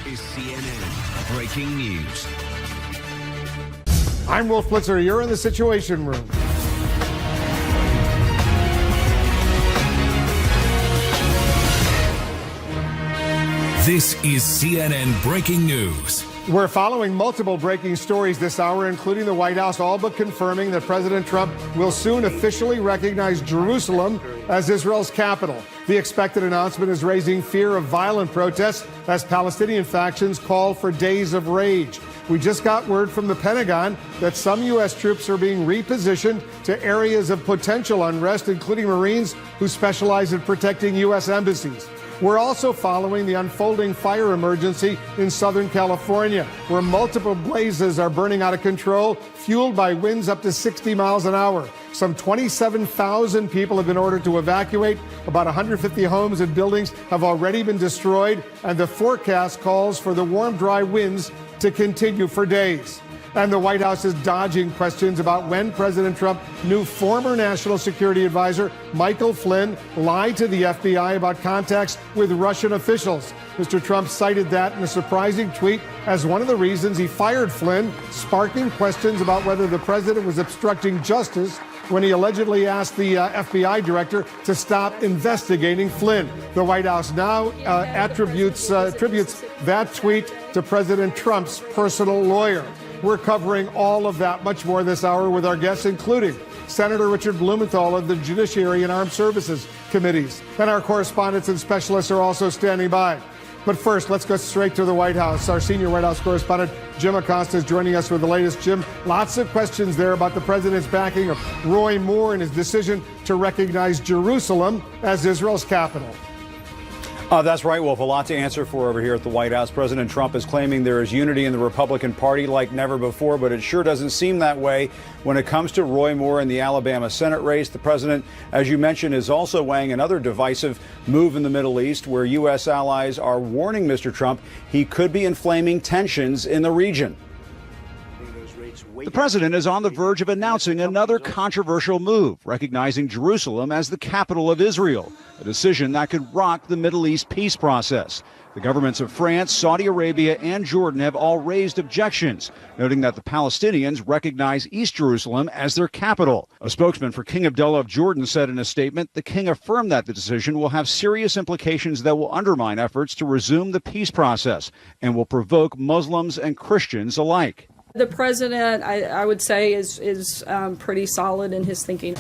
is CNN Breaking News. I'm Wolf Blitzer. You're in the Situation Room. This is CNN Breaking News. We're following multiple breaking stories this hour, including the White House all but confirming that President Trump will soon officially recognize Jerusalem as Israel's capital. The expected announcement is raising fear of violent protests as Palestinian factions call for days of rage. We just got word from the Pentagon that some U.S. troops are being repositioned to areas of potential unrest, including Marines who specialize in protecting U.S. embassies. We're also following the unfolding fire emergency in Southern California, where multiple blazes are burning out of control, fueled by winds up to 60 miles an hour. Some 27,000 people have been ordered to evacuate. About 150 homes and buildings have already been destroyed, and the forecast calls for the warm, dry winds to continue for days. And the White House is dodging questions about when President Trump knew former National Security Advisor Michael Flynn lied to the FBI about contacts with Russian officials. Mr. Trump cited that in a surprising tweet as one of the reasons he fired Flynn, sparking questions about whether the president was obstructing justice when he allegedly asked the FBI director to stop investigating Flynn. The White House now attributes that tweet to President Trump's personal lawyer. We're covering all of that, much more this hour with our guests, including Senator Richard Blumenthal of the Judiciary and Armed Services Committees. And our correspondents and specialists are also standing by. But first, let's go straight to the White House. Our senior White House correspondent, Jim Acosta, is joining us with the latest. Jim, lots of questions there about the president's backing of Roy Moore and his decision to recognize Jerusalem as Israel's capital. That's right, Wolf. A lot to answer for over here at the White House. President Trump is claiming there is unity in the Republican Party like never before, but it sure doesn't seem that way when it comes to Roy Moore in the Alabama Senate race. The president, as you mentioned, is also weighing another divisive move in the Middle East where U.S. allies are warning Mr. Trump he could be inflaming tensions in the region. The president is on the verge of announcing another controversial move, recognizing Jerusalem as the capital of Israel, a decision that could rock the Middle East peace process. The governments of France, Saudi Arabia, and Jordan have all raised objections, noting that the Palestinians recognize East Jerusalem as their capital. A spokesman for King Abdullah of Jordan said in a statement, the king affirmed that the decision will have serious implications that will undermine efforts to resume the peace process and will provoke Muslims and Christians alike. The president, I would say, is pretty solid in his thinking.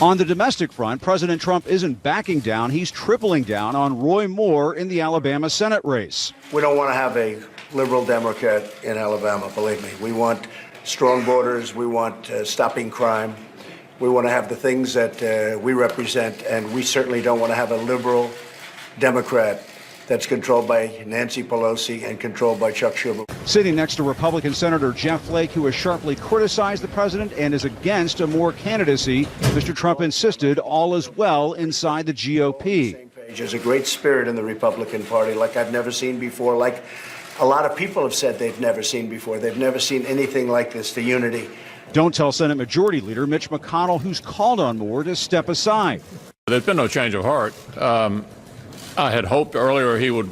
On the domestic front, President Trump isn't backing down. He's tripling down on Roy Moore in the Alabama Senate race. We don't want to have a liberal Democrat in Alabama, believe me. We want strong borders. We want stopping crime. We want to have the things that we represent, and we certainly don't want to have a liberal Democrat that's controlled by Nancy Pelosi and controlled by Chuck Schumer. Sitting next to Republican Senator Jeff Flake, who has sharply criticized the president and is against a Moore candidacy, Mr. Trump insisted all is well inside the GOP. There's a great spirit in the Republican Party like I've never seen before, like a lot of people have said they've never seen before. They've never seen anything like this, the unity. Don't tell Senate Majority Leader Mitch McConnell, who's called on Moore to step aside. There's been no change of heart. I had hoped earlier he would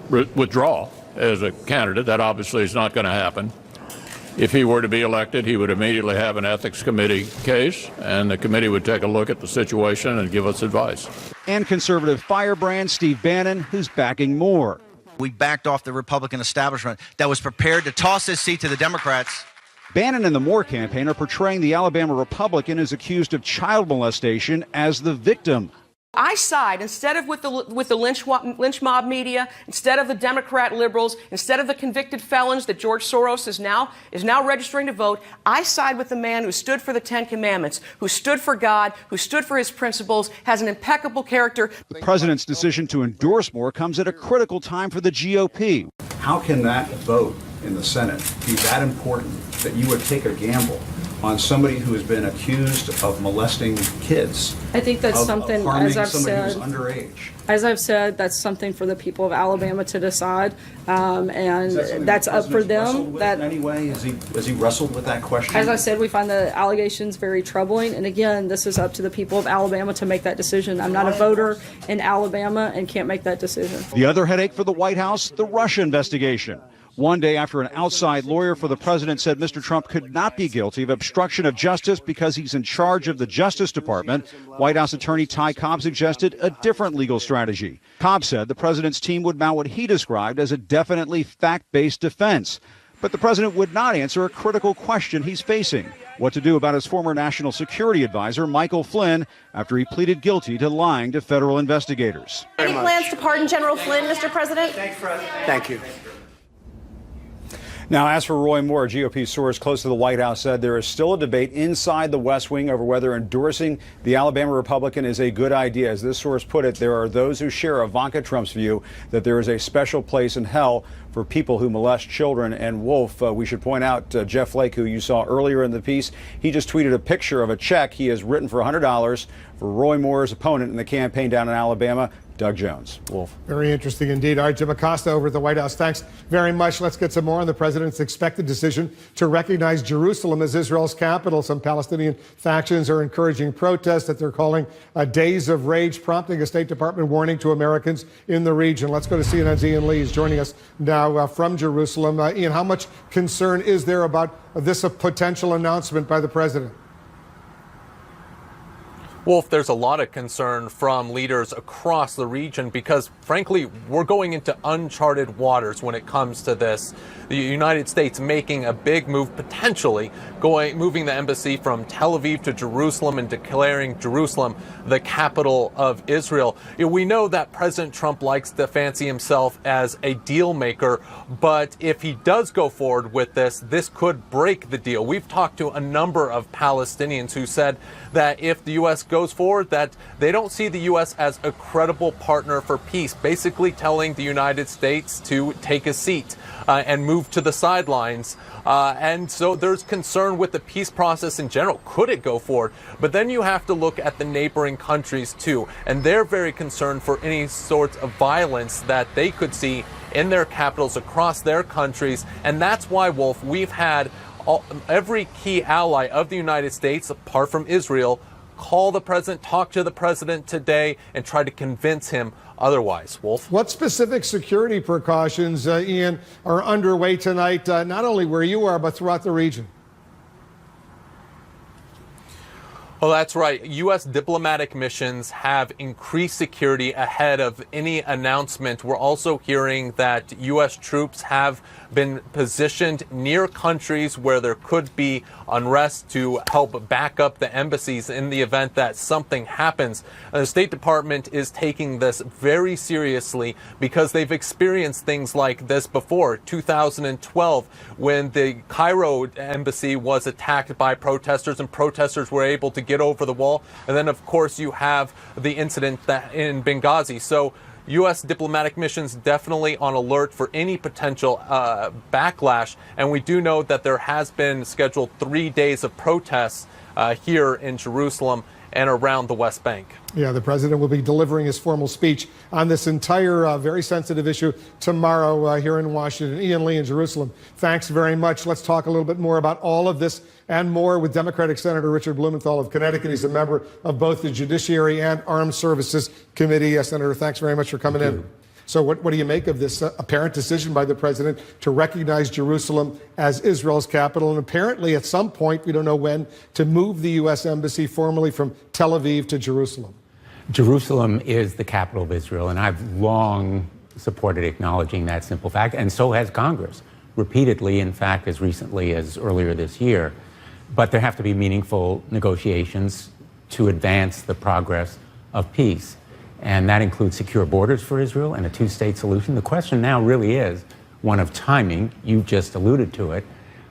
withdraw as a candidate. That obviously is not going to happen. If he were to be elected, he would immediately have an ethics committee case, and the committee would take a look at the situation and give us advice. And conservative firebrand Steve Bannon, who's backing Moore. We backed off the Republican establishment that was prepared to toss this seat to the Democrats. Bannon and the Moore campaign are portraying the Alabama Republican who's accused of child molestation as the victim. I side, instead of with the lynch mob media, instead of the Democrat liberals, instead of the convicted felons that George Soros is now registering to vote, I side with the man who stood for the Ten Commandments, who stood for God, who stood for his principles, has an impeccable character. The president's decision to endorse Moore comes at a critical time for the GOP. How can that vote in the Senate be that important that you would take a gamble on somebody who has been accused of molesting kids? I think that's something, harming as I've somebody said, who's underage. as I've said, that's something for the people of Alabama to decide, and Is that something that's the up for president's wrestled them. with That, in any way? Has he wrestled with that question? as I said, we find the allegations very troubling, and again, this is up to the people of Alabama to make that decision. I'm not a voter in Alabama and can't make that decision. The other headache for the White House, the Russia investigation. One day after an outside lawyer for the president said Mr. Trump could not be guilty of obstruction of justice because he's in charge of the Justice Department, White House attorney Ty Cobb suggested a different legal strategy. Cobb said the president's team would mount what he described as a definitely fact-based defense. But the president would not answer a critical question he's facing: what to do about his former national security advisor, Michael Flynn, after he pleaded guilty to lying to federal investigators. Any plans to pardon General Flynn, Mr. President? Thank you. Now, as for Roy Moore, a GOP source close to the White House said there is still a debate inside the West Wing over whether endorsing the Alabama Republican is a good idea. As this source put it, there are those who share Ivanka Trump's view that there is a special place in hell for people who molest children. And Wolf, we should point out Jeff Flake, who you saw earlier in the piece, he just tweeted a picture of a check he has written for $100 for Roy Moore's opponent in the campaign down in Alabama, Doug Jones. Wolf. Very interesting indeed. All right, Jim Acosta over at the White House. Thanks very much. Let's get some more on the president's expected decision to recognize Jerusalem as Israel's capital. Some Palestinian factions are encouraging protests that they're calling days of rage, prompting a State Department warning to Americans in the region. Let's go to CNN's Ian Lee. He's joining us now from Jerusalem. Ian, how much concern is there about this potential announcement by the president? Wolf, there's a lot of concern from leaders across the region because, frankly, we're going into uncharted waters when it comes to this. The United States making a big move, potentially moving the embassy from Tel Aviv to Jerusalem and declaring Jerusalem the capital of Israel. We know that President Trump likes to fancy himself as a deal maker, but if he does go forward with this could break the deal. We've talked to a number of Palestinians who said that if the U.S. goes forward, that they don't see the U.S. as a credible partner for peace, basically telling the United States to take a seat and move to the sidelines. And so there's concern with the peace process in general. Could it go forward? But then you have to look at the neighboring countries too, and they're very concerned for any sorts of violence that they could see in their capitals across their countries. And that's why, Wolf, we've had every key ally of the United States, apart from Israel, call the president, talk to the president today, and try to convince him otherwise. Wolf? What specific security precautions, Ian, are underway tonight, not only where you are, but throughout the region? Well, that's right. U.S. diplomatic missions have increased security ahead of any announcement. We're also hearing that U.S. troops have been positioned near countries where there could be unrest to help back up the embassies in the event that something happens. The State Department is taking this very seriously because they've experienced things like this before. 2012, when the Cairo embassy was attacked by protesters and protesters were able to get over the wall. And then, of course, you have the incident in Benghazi. So U.S. diplomatic missions definitely on alert for any potential backlash. And we do know that there has been scheduled 3 days of protests here in Jerusalem and around the West Bank. Yeah, the president will be delivering his formal speech on this entire very sensitive issue tomorrow here in Washington. Ian Lee in Jerusalem, thanks very much. Let's talk a little bit more about all of this and more with Democratic Senator Richard Blumenthal of Connecticut. He's a member of both the Judiciary and Armed Services Committee. Senator, thanks very much for coming in. So what do you make of this apparent decision by the president to recognize Jerusalem as Israel's capital, and apparently at some point, we don't know when, to move the U.S. Embassy formally from Tel Aviv to Jerusalem? Jerusalem is the capital of Israel, and I've long supported acknowledging that simple fact, and so has Congress, repeatedly, in fact, as recently as earlier this year. But there have to be meaningful negotiations to advance the progress of peace. And that includes secure borders for Israel and a two-state solution. The question now really is one of timing. You just alluded to it,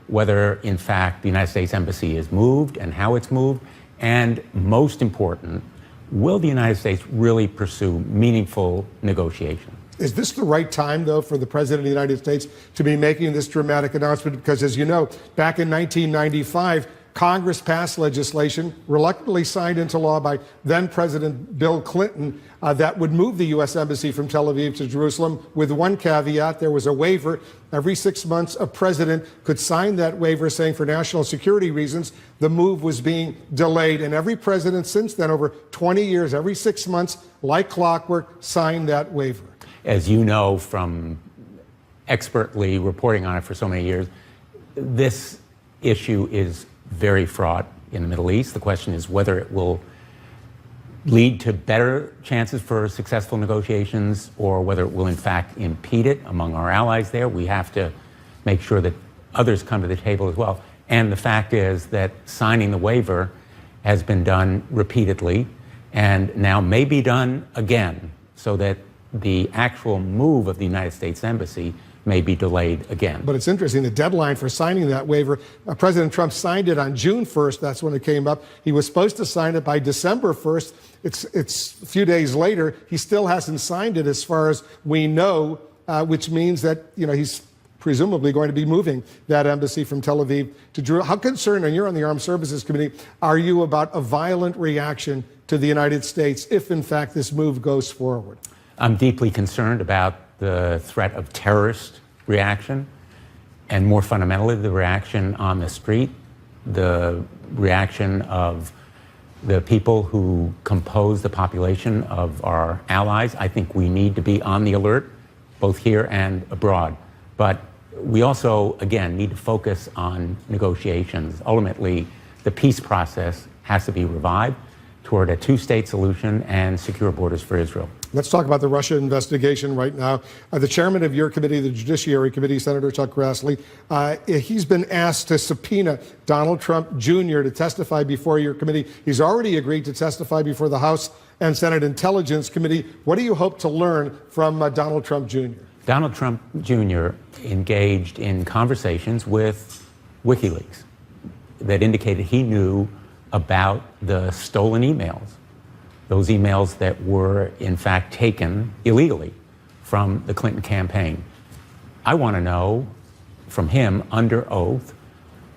whether, in fact, the United States Embassy is moved and how it's moved. And most important, will the United States really pursue meaningful negotiation? Is this the right time, though, for the President of the United States to be making this dramatic announcement? Because, as you know, back in 1995, Congress passed legislation, reluctantly signed into law by then President Bill Clinton, that would move the U.S. Embassy from Tel Aviv to Jerusalem, with one caveat. There was a waiver. Every 6 months, a president could sign that waiver saying for national security reasons, the move was being delayed. And every president since then, over 20 years, every 6 months, like clockwork, signed that waiver. As you know from expertly reporting on it for so many years, this issue is very fraught in the Middle East. The question is whether it will lead to better chances for successful negotiations or whether it will in fact impede it among our allies there. We have to make sure that others come to the table as well. And the fact is that signing the waiver has been done repeatedly and now may be done again, so that the actual move of the United States Embassy may be delayed again. But it's interesting, the deadline for signing that waiver, President Trump signed it on June 1st. That's when it came up. He was supposed to sign it by December 1st. It's a few days later. He still hasn't signed it as far as we know, which means that, he's presumably going to be moving that embassy from Tel Aviv to Jerusalem. How concerned, and you're on the Armed Services Committee, are you about a violent reaction to the United States if, in fact, this move goes forward? I'm deeply concerned about the threat of terrorist reaction, and more fundamentally, the reaction on the street, the reaction of the people who compose the population of our allies. I think we need to be on the alert, both here and abroad. But we also, again, need to focus on negotiations. Ultimately, the peace process has to be revived toward a two-state solution and secure borders for Israel. Let's talk about the Russia investigation right now. The chairman of your committee, the Judiciary Committee, Senator Chuck Grassley, he's been asked to subpoena Donald Trump Jr. to testify before your committee. He's already agreed to testify before the House and Senate Intelligence Committee. What do you hope to learn from Donald Trump Jr.? Donald Trump Jr. engaged in conversations with WikiLeaks that indicated he knew about the stolen emails. Those emails that were, in fact, taken illegally from the Clinton campaign. I want to know from him under oath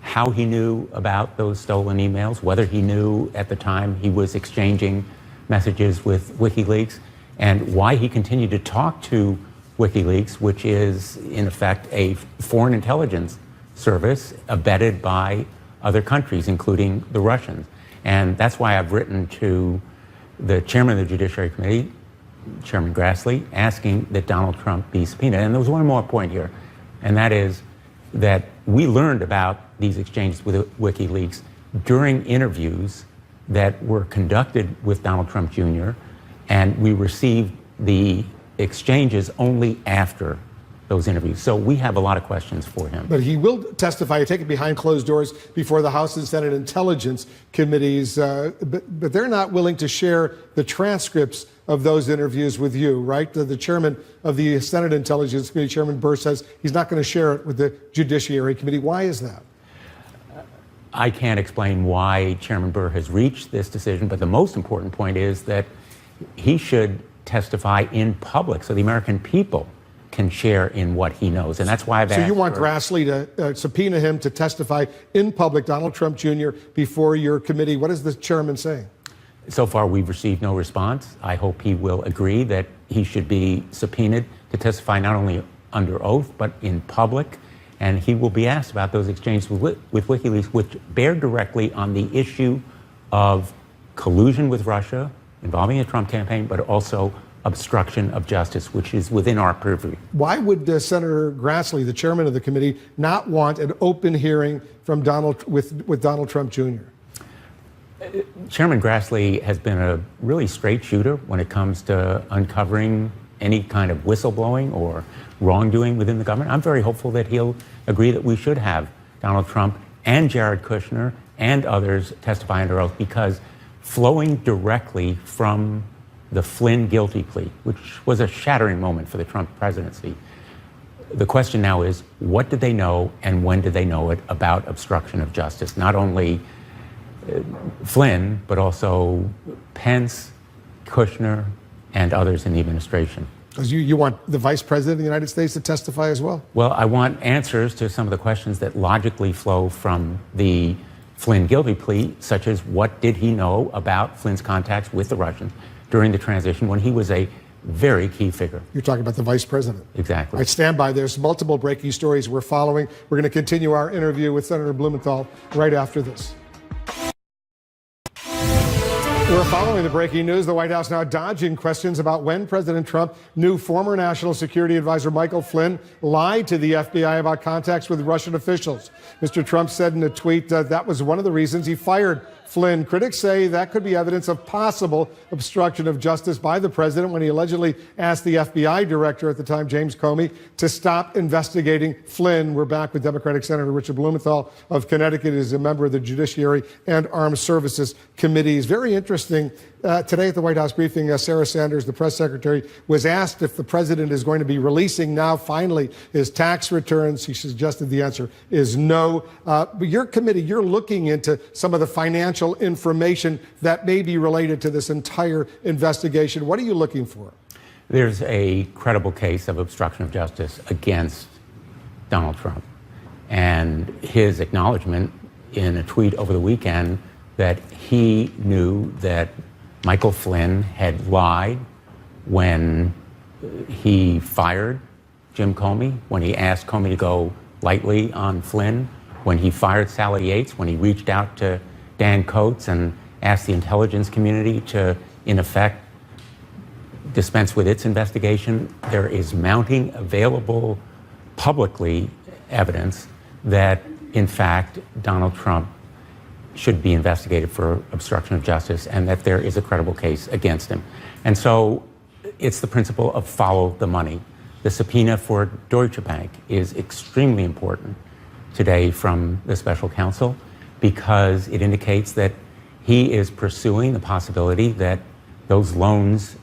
how he knew about those stolen emails, whether he knew at the time he was exchanging messages with WikiLeaks, and why he continued to talk to WikiLeaks, which is, in effect, a foreign intelligence service abetted by other countries, including the Russians. And that's why I've written to the chairman of the Judiciary Committee, Chairman Grassley, asking that Donald Trump be subpoenaed. And there was one more point here, and that is that we learned about these exchanges with WikiLeaks during interviews that were conducted with Donald Trump Jr., and we received the exchanges only after those interviews. So we have a lot of questions for him. But he will testify, take it behind closed doors before the House and Senate Intelligence Committees, but they're not willing to share the transcripts of those interviews with you, right? The chairman of the Senate Intelligence Committee, Chairman Burr, says he's not going to share it with the Judiciary Committee. Why is that? I can't explain why Chairman Burr has reached this decision, but the most important point is that he should testify in public so the American people can share in what he knows. And that's why I've asked. So you want Grassley to subpoena him to testify in public, Donald Trump Jr., before your committee. What is the chairman saying? So far, we've received no response. I hope he will agree that he should be subpoenaed to testify not only under oath, but in public. And he will be asked about those exchanges with WikiLeaks, which bear directly on the issue of collusion with Russia involving the Trump campaign, but also obstruction of justice, which is within our purview. Why would Senator Grassley, the chairman of the committee, not want an open hearing from with Donald Trump Jr.? Chairman Grassley has been a really straight shooter when it comes to uncovering any kind of whistleblowing or wrongdoing within the government. I'm very hopeful that he'll agree that we should have Donald Trump and Jared Kushner and others testify under oath, because flowing directly from the Flynn guilty plea, which was a shattering moment for the Trump presidency. The question now is, what did they know and when did they know it about obstruction of justice? Not only Flynn, but also Pence, Kushner, and others in the administration. Because you want the Vice President of the United States to testify as well? Well, I want answers to some of the questions that logically flow from the Flynn guilty plea, such as what did he know about Flynn's contacts with the Russians during the transition when he was a very key figure. You're talking about the vice president. Exactly. All right, stand by. There's multiple breaking stories we're following. We're going to continue our interview with Senator Blumenthal right after this. We're following the breaking news. The White House now dodging questions about when President Trump knew former National Security Advisor Michael Flynn lied to the FBI about contacts with Russian officials. Mr. Trump said in a tweet that was one of the reasons he fired Flynn. Critics say that could be evidence of possible obstruction of justice by the president when he allegedly asked the FBI director at the time, James Comey, to stop investigating Flynn. We're back with Democratic Senator Richard Blumenthal of Connecticut. He is a member of the Judiciary and Armed Services Committees. Very interesting. Today at the White House briefing, Sarah Sanders, the press secretary, was asked if the president is going to be releasing now, finally, his tax returns. She suggested the answer is no. But your committee, you're looking into some of the financial information that may be related to this entire investigation. What are you looking for? There's a credible case of obstruction of justice against Donald Trump. And his acknowledgement in a tweet over the weekend that he knew that Michael Flynn had lied when he fired Jim Comey, when he asked Comey to go lightly on Flynn, when he fired Sally Yates, when he reached out to Dan Coates and asked the intelligence community to, in effect, dispense with its investigation. There is mounting available publicly evidence that, in fact, Donald Trump should be investigated for obstruction of justice and that there is a credible case against him. And so it's the principle of follow the money. The subpoena for Deutsche Bank is extremely important today from the special counsel because it indicates that he is pursuing the possibility that those loans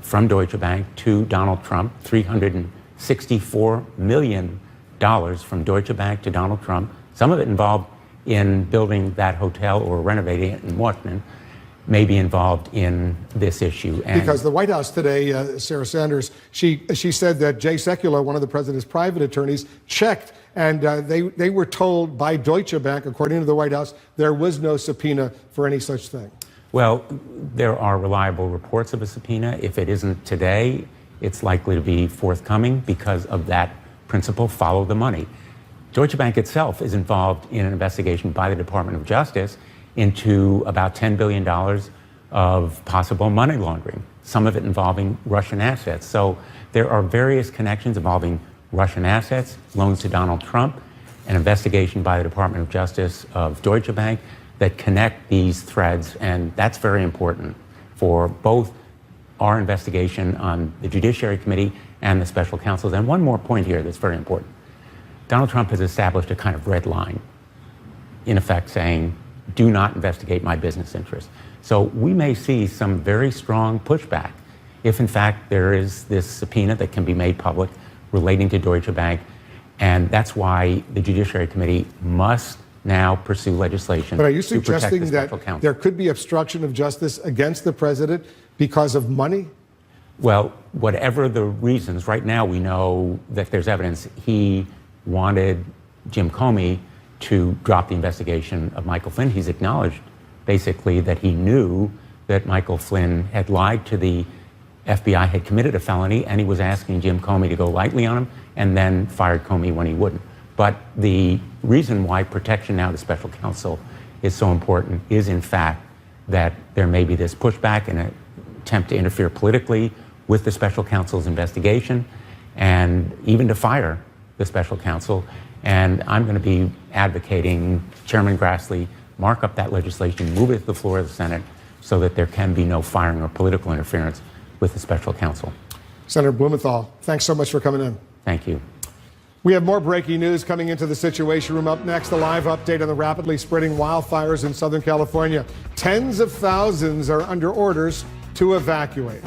from Deutsche Bank to Donald Trump, $364 million from Deutsche Bank to Donald Trump, some of it involved in building that hotel or renovating it in Washington, may be involved in this issue. And because the White House today, Sarah Sanders, she said that Jay Sekulow, one of the president's private attorneys, checked, and they were told by Deutsche Bank, according to the White House, there was no subpoena for any such thing. Well, there are reliable reports of a subpoena. If it isn't today, it's likely to be forthcoming because of that principle, follow the money. Deutsche Bank itself is involved in an investigation by the Department of Justice into about $10 billion of possible money laundering, some of it involving Russian assets. So there are various connections involving Russian assets, loans to Donald Trump, an investigation by the Department of Justice of Deutsche Bank that connect these threads, and that's very important for both our investigation on the Judiciary Committee and the special counsels. And one more point here that's very important. Donald Trump has established a kind of red line, in effect saying, do not investigate my business interests. So we may see some very strong pushback if, in fact, there is this subpoena that can be made public relating to Deutsche Bank. And that's why the Judiciary Committee must now pursue legislation. But are you to protect suggesting the that special counsel. there could be obstruction of justice against the president because of money? Well, whatever the reasons, right now we know that there's evidence he wanted Jim Comey to drop the investigation of Michael Flynn. He's acknowledged basically that he knew that Michael Flynn had lied to the FBI, had committed a felony, and he was asking Jim Comey to go lightly on him and then fired Comey when he wouldn't. But the reason why protection now to special counsel is so important is, in fact, that there may be this pushback and an attempt to interfere politically with the special counsel's investigation and even to fire the special counsel. And I'm going to be advocating Chairman Grassley mark up that legislation, move it to the floor of the Senate so that there can be no firing or political interference with the special counsel. Senator Blumenthal, thanks so much for coming in. Thank you. We have more breaking news coming into the Situation Room. Up next, a live update on the rapidly spreading wildfires in Southern California. Tens of thousands are under orders to evacuate.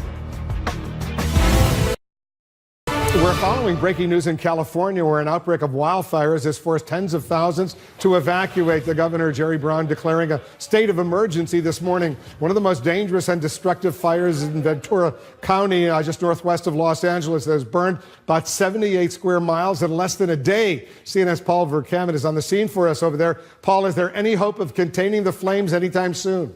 We're following breaking news in California where an outbreak of wildfires has forced tens of thousands to evacuate. The governor, Jerry Brown, declaring a state of emergency this morning. One of the most dangerous and destructive fires in Ventura County, just northwest of Los Angeles, that has burned about 78 square miles in less than a day. CNN's Paul Verkaman is on the scene for us over there. Paul, is there any hope of containing the flames anytime soon?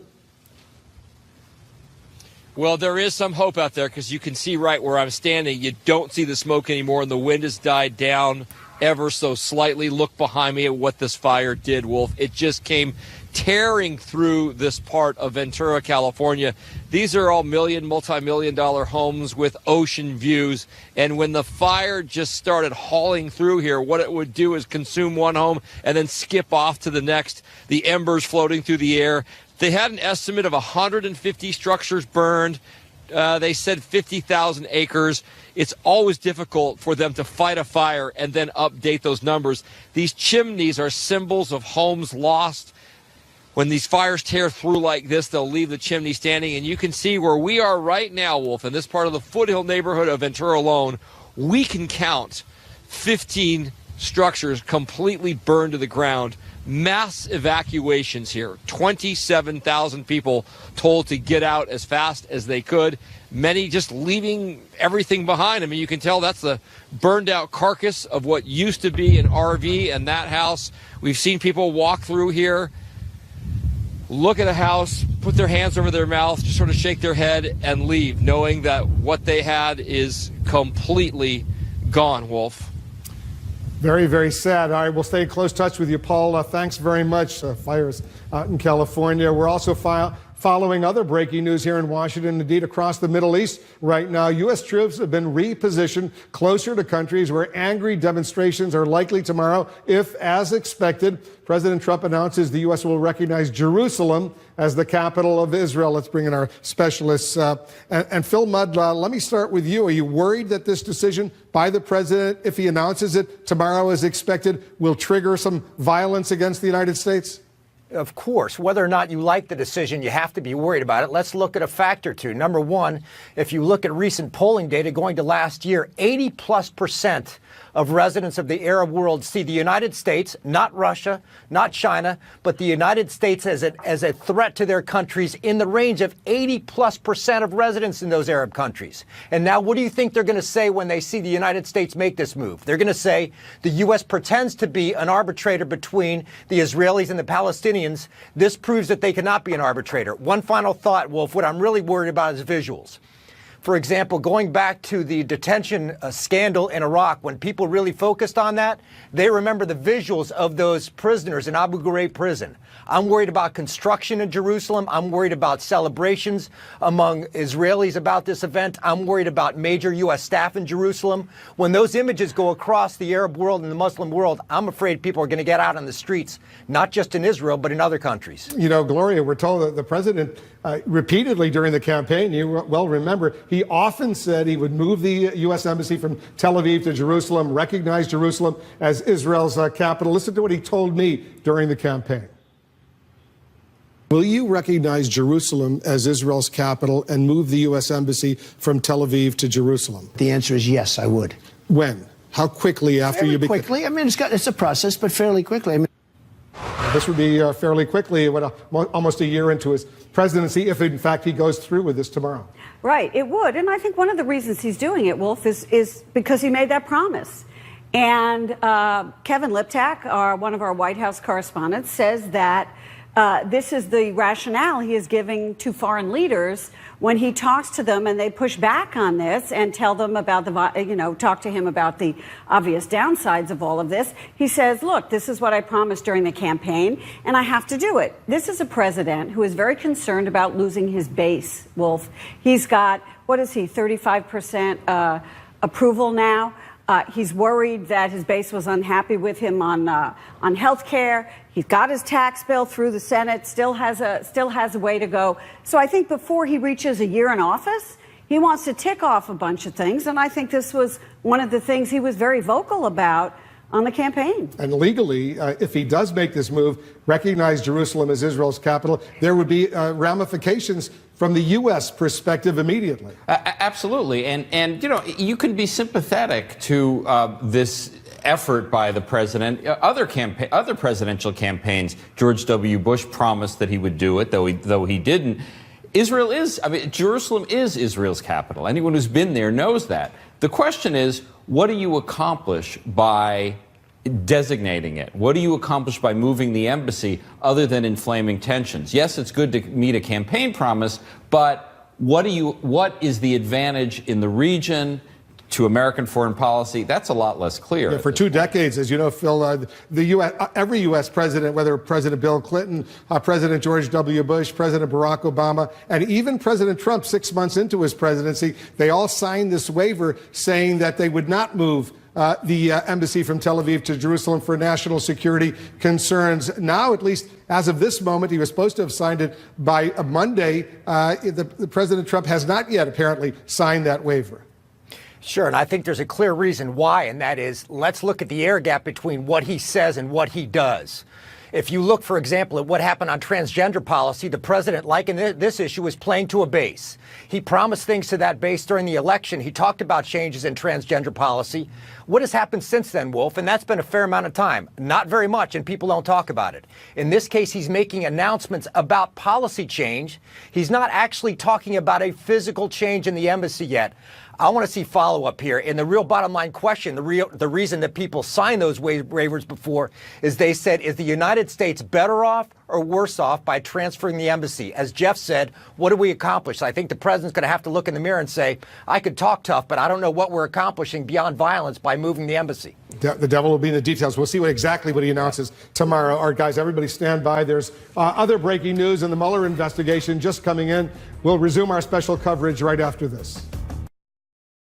Well, there is some hope out there because you can see right where I'm standing. You don't see the smoke anymore, and the wind has died down ever so slightly. Look behind me at what this fire did, Wolf. It just came tearing through this part of Ventura, California. These are all multi-million-dollar homes with ocean views. And when the fire just started hauling through here, what it would do is consume one home and then skip off to the next, the embers floating through the air. They had an estimate of 150 structures burned. They said 50,000 acres. It's always difficult for them to fight a fire and then update those numbers. These chimneys are symbols of homes lost. When these fires tear through like this, they'll leave the chimney standing. And you can see where we are right now, Wolf, in this part of the Foothill neighborhood of Ventura alone, we can count 15 structures completely burned to the ground. Mass evacuations here. 27,000 people told to get out as fast as they could. Many just leaving everything behind. I mean, you can tell that's the burned out carcass of what used to be an RV and that house. We've seen people walk through here, look at a house, put their hands over their mouth, just sort of shake their head and leave, knowing that what they had is completely gone, Wolf. Very, very sad. All right, we'll stay in close touch with you, Paul. Thanks very much. Fires out in California. We're also following other breaking news here in Washington, indeed across the Middle East right now. U.S. troops have been repositioned closer to countries where angry demonstrations are likely tomorrow, if, as expected, President Trump announces the U.S. will recognize Jerusalem as the capital of Israel. Let's bring in our specialists. And Phil Mudd, let me start with you. Are you worried that this decision by the president, if he announces it tomorrow as expected, will trigger some violence against the United States? Of course, whether or not you like the decision, you have to be worried about it. Let's look at a fact or two. Number one, if you look at recent polling data going to last year, 80+% of residents of the Arab world see the United States, not Russia, not China, but the United States as a threat to their countries in the range of 80+% of residents in those Arab countries. And now what do you think they're going to say when they see the United States make this move? They're going to say the U.S. pretends to be an arbitrator between the Israelis and the Palestinians. This proves that they cannot be an arbitrator. One final thought, Wolf, what I'm really worried about is visuals. For example, going back to the detention scandal in Iraq, when people really focused on that, they remember the visuals of those prisoners in Abu Ghraib prison. I'm worried about construction in Jerusalem. I'm worried about celebrations among Israelis about this event. I'm worried about major U.S. staff in Jerusalem. When those images go across the Arab world and the Muslim world, I'm afraid people are going to get out on the streets, not just in Israel, but in other countries. You know, Gloria, we're told that the president repeatedly during the campaign, you well remember, he often said he would move the U.S. embassy from Tel Aviv to Jerusalem, recognize Jerusalem as Israel's capital. Listen to what he told me during the campaign. Will you recognize Jerusalem as Israel's capital and move the U.S. embassy from Tel Aviv to Jerusalem? The answer is yes, I would. When? How quickly after you become? Quickly. I mean, it's a process, but fairly quickly. I mean, this would be fairly quickly, almost a year into his presidency, if in fact he goes through with this tomorrow. Right, it would. And I think one of the reasons he's doing it, Wolf, is because he made that promise. And Kevin Liptak, one of our White House correspondents, says that this is the rationale he is giving to foreign leaders when he talks to them and they push back on this and tell them about talk to him about the obvious downsides of all of this. He says, look, this is what I promised during the campaign and I have to do it. This is a president who is very concerned about losing his base, Wolf. He's got, 35% approval now. He's worried that his base was unhappy with him on health care. He's got his tax bill through the Senate, still has a way to go. So I think before he reaches a year in office, he wants to tick off a bunch of things. And I think this was one of the things he was very vocal about on the campaign. And legally, if he does make this move, recognize Jerusalem as Israel's capital, there would be ramifications from the U.S. perspective immediately. Absolutely. And, you know, you can be sympathetic to this effort by the president. Other presidential campaigns, George W. Bush promised that he would do it, though he didn't. Jerusalem is Israel's capital. Anyone who's been there knows that. The question is, what do you accomplish by designating it? What do you accomplish by moving the embassy other than inflaming tensions? Yes, it's good to meet a campaign promise, but what is the advantage in the region to American foreign policy? That's a lot less clear. Yeah, for 2 decades, as you know, Phil, the U.S., every U.S. president, whether President Bill Clinton, President George W. Bush, President Barack Obama, and even President Trump 6 months into his presidency, they all signed this waiver saying that they would not move the embassy from Tel Aviv to Jerusalem for national security concerns. Now, at least as of this moment, he was supposed to have signed it by Monday. The President Trump has not yet apparently signed that waiver. Sure, and I think there's a clear reason why, and that is, let's look at the air gap between what he says and what he does. If you look, for example, at what happened on transgender policy, the president, like in this issue, is playing to a base. He promised things to that base during the election. He talked about changes in transgender policy. What has happened since then, Wolf? And that's been a fair amount of time. Not very much, and people don't talk about it. In this case, he's making announcements about policy change. He's not actually talking about a physical change in the embassy yet. I want to see follow-up here. And the real bottom line question, the reason that people signed those waivers before is they said, is the United States better off or worse off by transferring the embassy? As Jeff said, what do we accomplish? I think the president's going to have to look in the mirror and say, I could talk tough, but I don't know what we're accomplishing beyond violence by moving the embassy. The devil will be in the details. We'll see exactly what he announces tomorrow. All right, guys, everybody stand by. There's other breaking news in the Mueller investigation just coming in. We'll resume our special coverage right after this.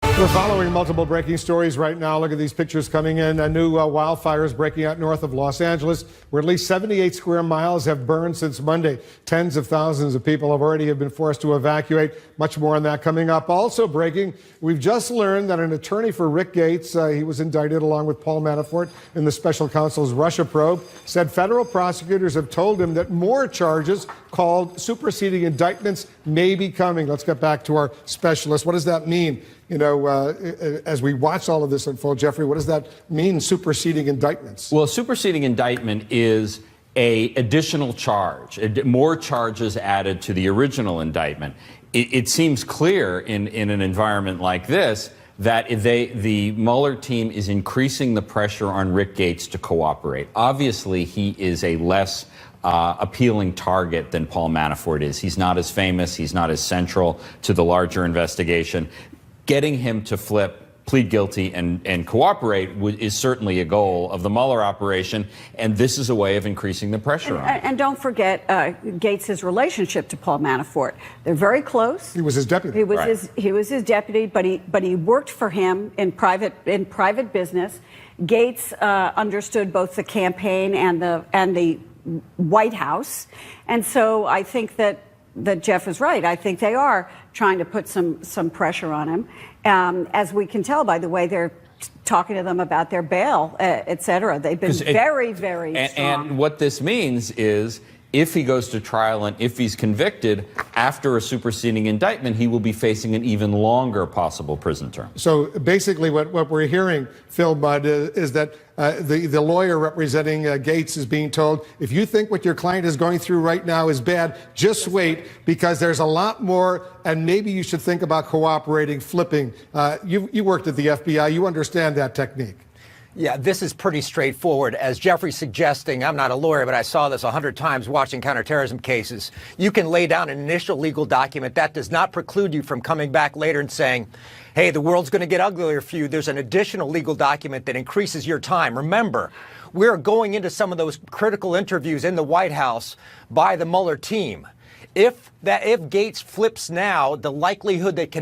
We're following multiple breaking stories right now. Look at these pictures coming in. New wildfires breaking out north of Los Angeles, where at least 78 square miles have burned since Monday. Tens of thousands of people have been forced to evacuate. Much more on that coming up. Also breaking, we've just learned that an attorney for Rick Gates, he was indicted along with Paul Manafort in the special counsel's Russia probe, said federal prosecutors have told him that more charges called superseding indictments may be coming. Let's get back to our specialist. What does that mean? You know, as we watch all of this unfold, Jeffrey, what does that mean, superseding indictments? Well, superseding indictment is an additional charge, more charges added to the original indictment. It seems clear in an environment like this that the Mueller team is increasing the pressure on Rick Gates to cooperate. Obviously, he is a less appealing target than Paul Manafort is. He's not as famous. He's not as central to the larger investigation. Getting him to plead guilty and cooperate is certainly a goal of the Mueller operation, and this is a way of increasing the pressure on him. And don't forget Gates' relationship to Paul Manafort. They're very close. He was his deputy. He was his deputy, but he worked for him in private business. Gates understood both the campaign and the White House, and so I think that Jeff is right. I think they are trying to put some pressure on him. As we can tell, by the way, they're talking to them about their bail, et cetera. They've been very strong. And what this means is if he goes to trial and if he's convicted after a superseding indictment, he will be facing an even longer possible prison term. So basically what we're hearing, Phil Budd, is that the lawyer representing Gates is being told, if you think what your client is going through right now is bad, just wait, because there's a lot more, and maybe you should think about cooperating, flipping. You worked at the FBI. You understand that technique. Yeah, this is pretty straightforward. As Jeffrey's suggesting, I'm not a lawyer, but I saw this 100 times watching counterterrorism cases. You can lay down an initial legal document. That does not preclude you from coming back later and saying, hey, the world's going to get uglier for you. There's an additional legal document that increases your time. Remember, we're going into some of those critical interviews in the White House by the Mueller team. If Gates flips now, the likelihood that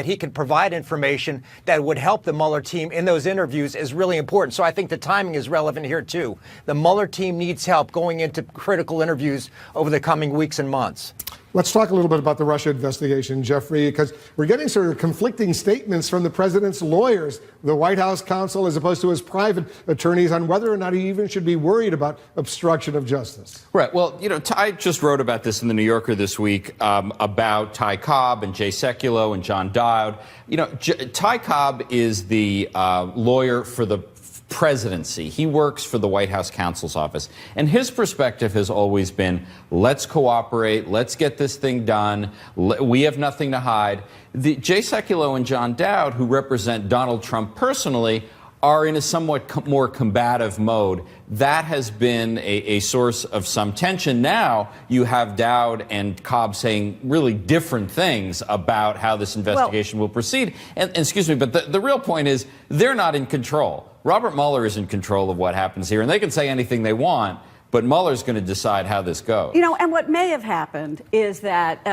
he can provide information that would help the Mueller team in those interviews is really important. So I think the timing is relevant here too. The Mueller team needs help going into critical interviews over the coming weeks and months. Let's talk a little bit about the Russia investigation, Jeffrey, because we're getting sort of conflicting statements from the president's lawyers, the White House counsel, as opposed to his private attorneys, on whether or not he even should be worried about obstruction of justice. Right. Well, I just wrote about this in the New Yorker this week, about Ty Cobb and Jay Sekulow and John Dowd. Ty Cobb is the lawyer for the presidency. He works for the White House counsel's office. And his perspective has always been, let's cooperate, let's get this thing done, we have nothing to hide. Jay Sekulow and John Dowd, who represent Donald Trump personally, are in a somewhat more combative mode. That has been a source of some tension. Now you have Dowd and Cobb saying really different things about how this investigation will proceed. And excuse me, but the real point is they're not in control. Robert Mueller is in control of what happens here, and they can say anything they want, but Mueller's going to decide how this goes. And what may have happened is that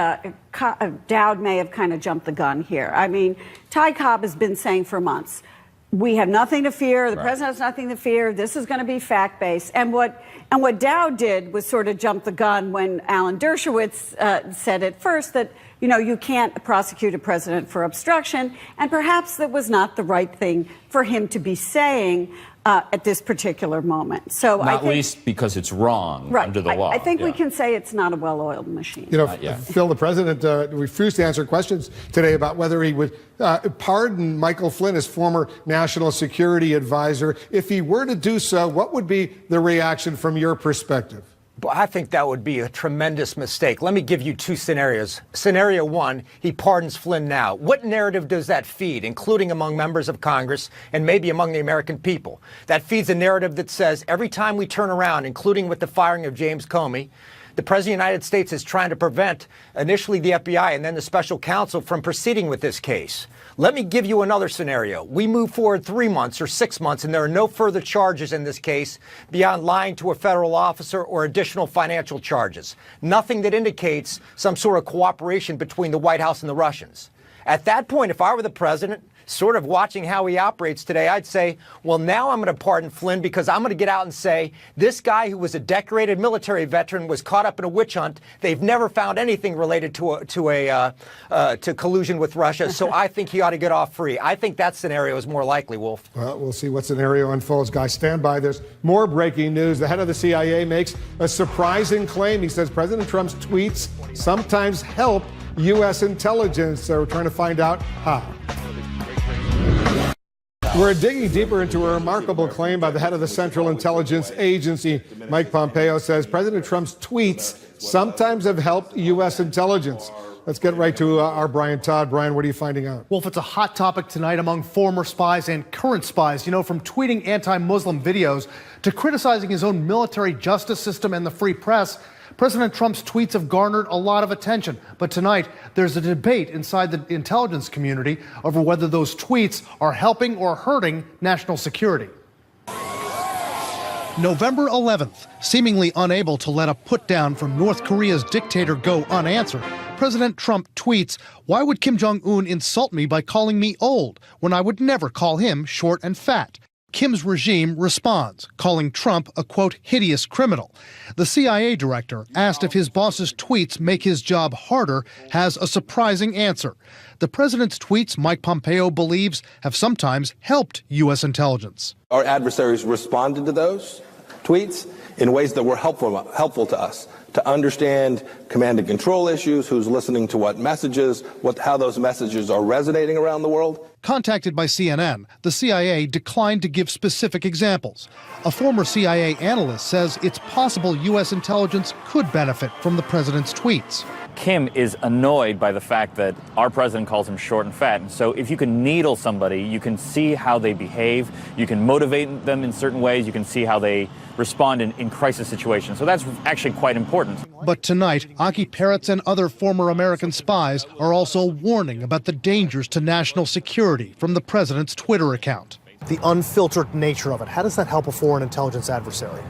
Dowd may have kind of jumped the gun here. I mean, Ty Cobb has been saying for months, we have nothing to fear. The president has nothing to fear. This is going to be fact-based. And what Dowd did was sort of jump the gun when Alan Dershowitz said at first that, you can't prosecute a president for obstruction. And perhaps that was not the right thing for him to be saying at this particular moment. So not least because it's wrong under the law. I think we can say it's not a well-oiled machine. Phil, the president refused to answer questions today about whether he would pardon Michael Flynn, his former national security advisor. If he were to do so, what would be the reaction from your perspective? I think that would be a tremendous mistake. Let me give you two scenarios. Scenario one, he pardons Flynn now. What narrative does that feed, including among members of Congress and maybe among the American people? That feeds a narrative that says every time we turn around, including with the firing of James Comey, the President of the United States is trying to prevent initially the FBI and then the special counsel from proceeding with this case. Let me give you another scenario. We move forward 3 months or 6 months and there are no further charges in this case beyond lying to a federal officer or additional financial charges. Nothing that indicates some sort of cooperation between the White House and the Russians. At that point, if I were the president, sort of watching how he operates today, I'd say, well, now I'm going to pardon Flynn because I'm going to get out and say this guy who was a decorated military veteran was caught up in a witch hunt. They've never found anything related to collusion with Russia. So I think he ought to get off free. I think that scenario is more likely, Wolf. Well, we'll see what scenario unfolds. Guys, stand by. There's more breaking news. The head of the CIA makes a surprising claim. He says President Trump's tweets sometimes help U.S. intelligence. So we're trying to find out how. We're digging deeper into a remarkable claim by the head of the Central Intelligence Agency. Mike Pompeo says President Trump's tweets sometimes have helped U.S. intelligence. Let's get right to our Brian Todd. Brian, what are you finding out? Wolf, it's a hot topic tonight among former spies and current spies. From tweeting anti-Muslim videos to criticizing his own military justice system and the free press, President Trump's tweets have garnered a lot of attention. But tonight, there's a debate inside the intelligence community over whether those tweets are helping or hurting national security. November 11th, seemingly unable to let a put-down from North Korea's dictator go unanswered, President Trump tweets, "Why would Kim Jong-un insult me by calling me old when I would never call him short and fat?" Kim's regime responds, calling Trump a, quote, hideous criminal. The CIA director, asked if his boss's tweets make his job harder, has a surprising answer. The president's tweets, Mike Pompeo believes, have sometimes helped U.S. intelligence. Our adversaries responded to those tweets in ways that were helpful to us to understand command and control issues, who's listening to what messages, how those messages are resonating around the world. Contacted by CNN, the CIA declined to give specific examples. A former CIA analyst says it's possible U.S. intelligence could benefit from the president's tweets. Kim is annoyed by the fact that our president calls him short and fat. And so if you can needle somebody, you can see how they behave, you can motivate them in certain ways, you can see how they respond in crisis situations. So that's actually quite important. But tonight, Aki Peretz and other former American spies are also warning about the dangers to national security from the president's Twitter account. The unfiltered nature of it, how does that help a foreign intelligence adversary?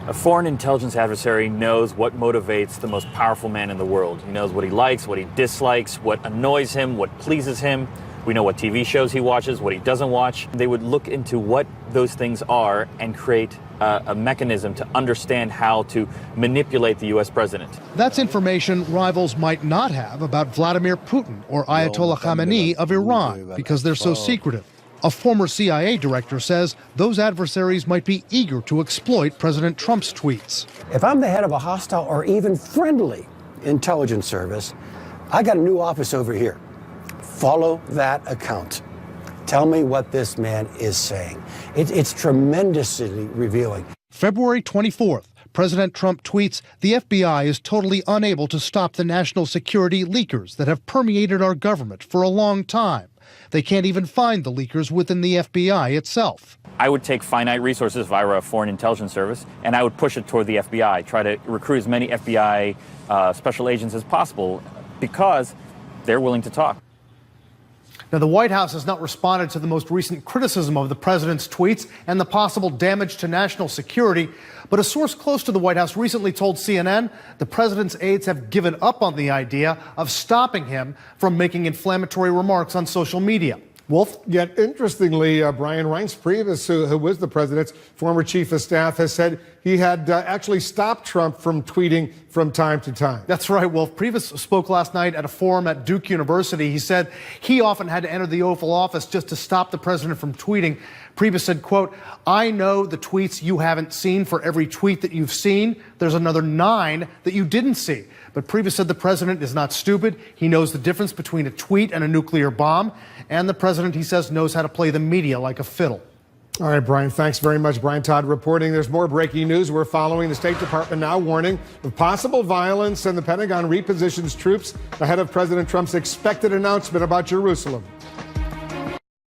A foreign intelligence adversary knows what motivates the most powerful man in the world. He knows what he likes, what he dislikes, what annoys him, what pleases him. We know what TV shows he watches, what he doesn't watch. They would look into what those things are and create a mechanism to understand how to manipulate the U.S. president. That's information rivals might not have about Vladimir Putin or Ayatollah Khamenei of Iran because they're so secretive. A former CIA director says those adversaries might be eager to exploit President Trump's tweets. If I'm the head of a hostile or even friendly intelligence service, I got a new office over here. Follow that account. Tell me what this man is saying. It's tremendously revealing. February 24th, President Trump tweets, "The FBI is totally unable to stop the national security leakers that have permeated our government for a long time. They can't even find the leakers within the FBI itself." I would take finite resources if I were a foreign intelligence service, and I would push it toward the FBI, try to recruit as many FBI special agents as possible, because they're willing to talk. Now, the White House has not responded to the most recent criticism of the president's tweets and the possible damage to national security. But a source close to the White House recently told CNN the president's aides have given up on the idea of stopping him from making inflammatory remarks on social media. Wolf, yet interestingly, Brian Reince Priebus, who was the president's former chief of staff, has said he had actually stopped Trump from tweeting from time to time. That's right, Wolf. Priebus spoke last night at a forum at Duke University. He said he often had to enter the Oval Office just to stop the president from tweeting. Priebus said, quote, "I know the tweets you haven't seen. For every tweet that you've seen, there's another 9 that you didn't see." But Priebus said the president is not stupid. He knows the difference between a tweet and a nuclear bomb. And the president, he says, knows how to play the media like a fiddle. All right, Brian, thanks very much. Brian Todd reporting. There's more breaking news. We're following the State Department now warning of possible violence, and the Pentagon repositions troops ahead of President Trump's expected announcement about Jerusalem.